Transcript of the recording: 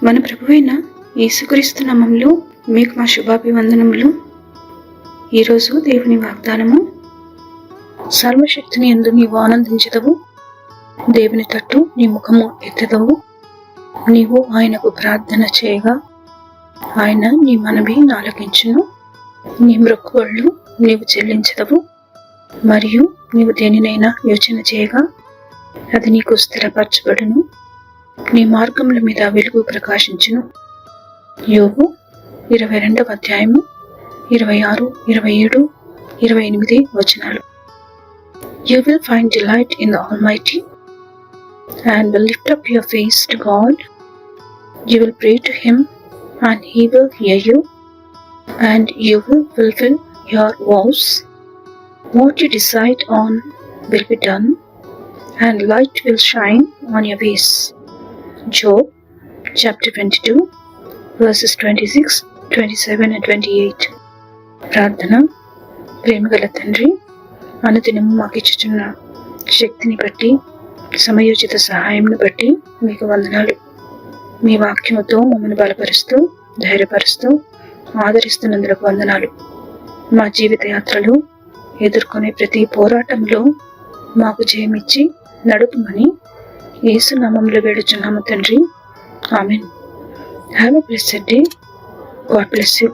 మన ప్రభువైన యేసుక్రీస్తు నామములో మీకు మా శుభాభివందనములు. ఈరోజు దేవుని వాగ్దానము, సర్వశక్తిని యందు నీవు ఆనందించదవు, దేవుని తట్టు నీ ముఖము ఎత్తదవు. నీవు ఆయనకు ప్రార్థన చేయగా ఆయన నీ మనవి ఆలకించును. నీ మ్రొక్కుబళ్ళు నీవు చెల్లించదవు, మరియు నీవు దేనినైనా యోచన చేయగా అది నీకు స్థిరపరచబడును. నీ మార్గముల మీద వెలుగు ప్రకాశించును. యోబు 22వ అధ్యాయము 26, 27, 28 వచనాలు. You will find delight in the Almighty and will lift up your face to God. You will pray to Him and He will hear you, and you will fulfill your vows. What you decide on will be done, and light will shine on your ways. Job chapter 22 verses 26, 27 and 28. ప్రార్థన. ప్రేమగల తండ్రి, అనుదినము మాకిచ్చుచున్న శక్తిని బట్టి, సమయోచిత సహాయంను బట్టి మీకు వందనాలు. మీ వాక్యముతో మమ్మల్ని బలపరుస్తూ, ధైర్యపరుస్తూ, ఆదరిస్తున్నందుకు వందనాలు. మా జీవిత యాత్రలో ఎదుర్కొనే ప్రతి పోరాటంలో మాకు జయమిచ్చి నడుపుమని యేసు నామములో వేడుచున్నాము తండ్రి. ఆమేన్. Have a blessed day. God bless you.